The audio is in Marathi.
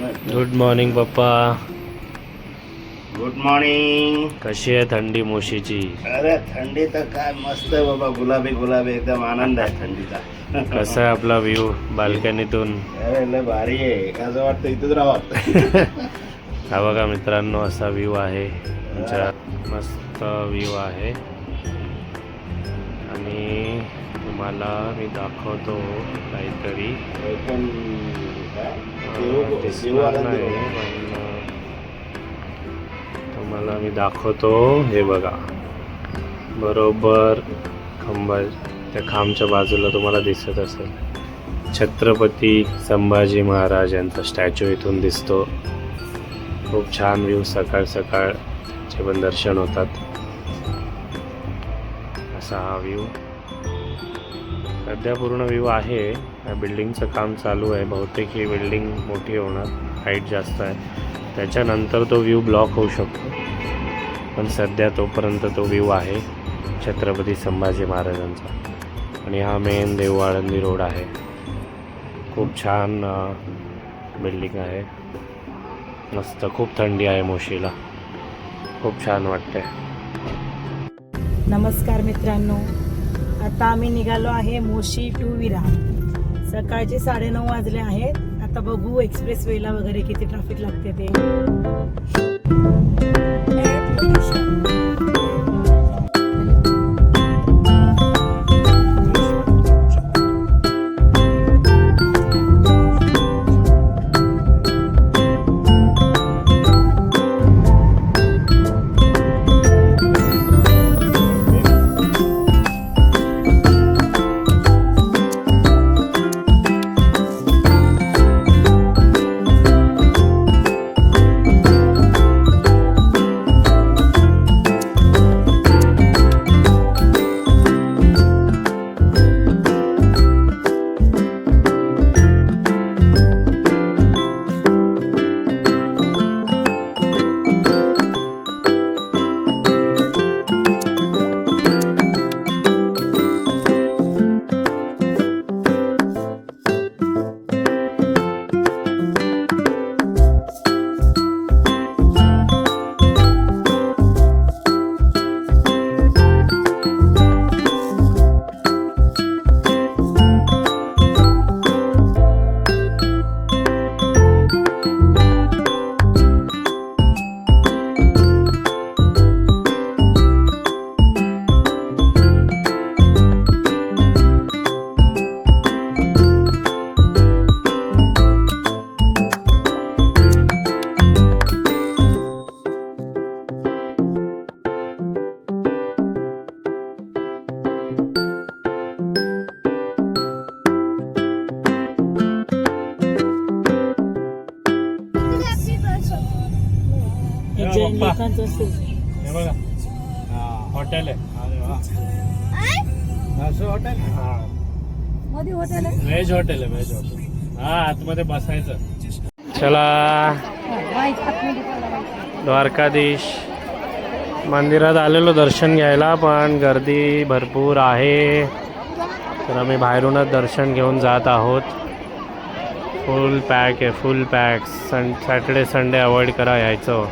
गुड मॉर्निंग पप्पा. Good morning. कशी आहे थंडी मोशीची? अरे थंडी तर काय मस्त आहे बाबा, गुलाबी गुलाबी एकदम आनंद आहे थंडीचा. कसा आहे आपला व्ह्यू बाल्कनीतून? अरे लय भारी आहे, असं वाटतं इथंच राहावं. हा बघा मित्रांनो, असा व्ह्यू आहे आमच्या. मस्त व्ह्यू आहे आणि तुम्हाला मी दाखवतो काहीतरी. पण दिसणार नाही पण तुम्हाला मी दाखवतो. हे बघा, बरोबर खांबा, त्या खांबच्या बाजूला तुम्हाला दिसत असेल छत्रपती संभाजी महाराज यांचा स्टॅच्यू इथून दिसतो. खूप छान व्ह्यू, सकाळ सकाळचे पण दर्शन होतात. असा हा व्ह्यू सध्या पूर्ण व्ह्यू आहे. या बिल्डिंगचं काम चालू आहे, बहुतेक ही बिल्डिंग मोठी होणार, हाईट जास्त आहे, त्याच्यानंतर तो व्ह्यू ब्लॉक होऊ शकतो. पण सध्या तोपर्यंत तो व्ह्यू आहे छत्रपती संभाजी महाराजांचा. आणि हा मेन देऊ आळंदी रोड आहे. खूप छान बिल्डिंग आहे, मस्त. खूप थंडी आहे मोशीला, खूप छान वाटते. नमस्कार मित्रांनो, आता आम्ही निघालो आहे मोशी टू विरार. सकाळचे 9:30 वाजले आहेत. आता बघू एक्सप्रेस वेला वगैरे किती ट्रॅफिक लागते ते. जैन लोकांचं असेल. हे बघा, हॉटेल आहे. असं हॉटेल मध्ये हॉटेल आहे. व्हेज हॉटेल आहे, व्हेज हॉटेल. हा, आतमध्ये बसायचं. चला, द्वारकाधीश मंदिरात आलेलो दर्शन घ्यायला, पण गर्दी भरपूर आहे. तर आम्ही बाहेरूनच दर्शन घेऊन जात आहोत. फुल पॅक आहे, फुल पॅक. सॅटर्डे संडे अवॉइड करा यायचं.